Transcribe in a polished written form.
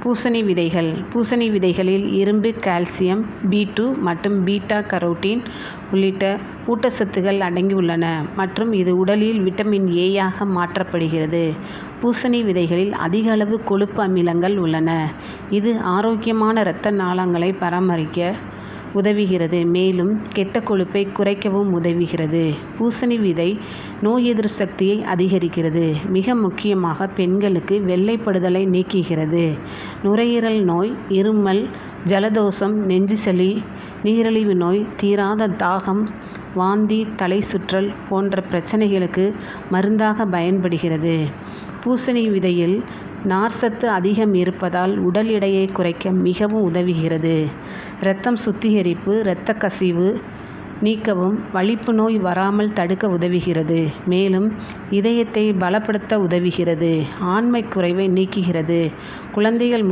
பூசணி விதைகள். பூசணி விதைகளில் இரும்பு, கால்சியம், B2 மற்றும் பீட்டா கரோட்டின் உள்ளிட்ட ஊட்டச்சத்துக்கள் அடங்கியுள்ளன மற்றும் இது உடலில் விட்டமின் ஏயாக மாற்றப்படுகிறது. பூசணி விதைகளில் அதிக அளவு கொழுப்பு அமிலங்கள் உள்ளன. இது ஆரோக்கியமான இரத்த நாளங்களை பராமரிக்க உதவுகிறது, மேலும் கெட்ட கொழுப்பை குறைக்கவும் உதவுகிறது. பூசணி விதை நோய் எதிர்ப்பு சக்தியை அதிகரிக்கிறது. மிக முக்கியமாக பெண்களுக்கு வெள்ளைப்படுதலை நீக்குகிறது. நுரையீரல் நோய், இருமல், ஜலதோஷம், நெஞ்சு சளி, நீரிழிவு நோய், தீராத தாகம், வாந்தி, தலை சுற்றல் போன்ற பிரச்சனைகளுக்கு மருந்தாக பயன்படுகிறது. பூசணி விதையில் நார்ச்சத்து அதிகம் இருப்பதால் உடல் எடையை குறைக்க மிகவும் உதவுகிறது. இரத்தம் சுத்திகரிப்பு, இரத்த கசிவு நீக்கவும், வலிப்பு நோய் வராமல் தடுக்க உதவுகிறது. மேலும் இதயத்தை பலப்படுத்த உதவுகிறது. ஆண்மை குறைவை நீக்குகிறது. குழந்தைகள்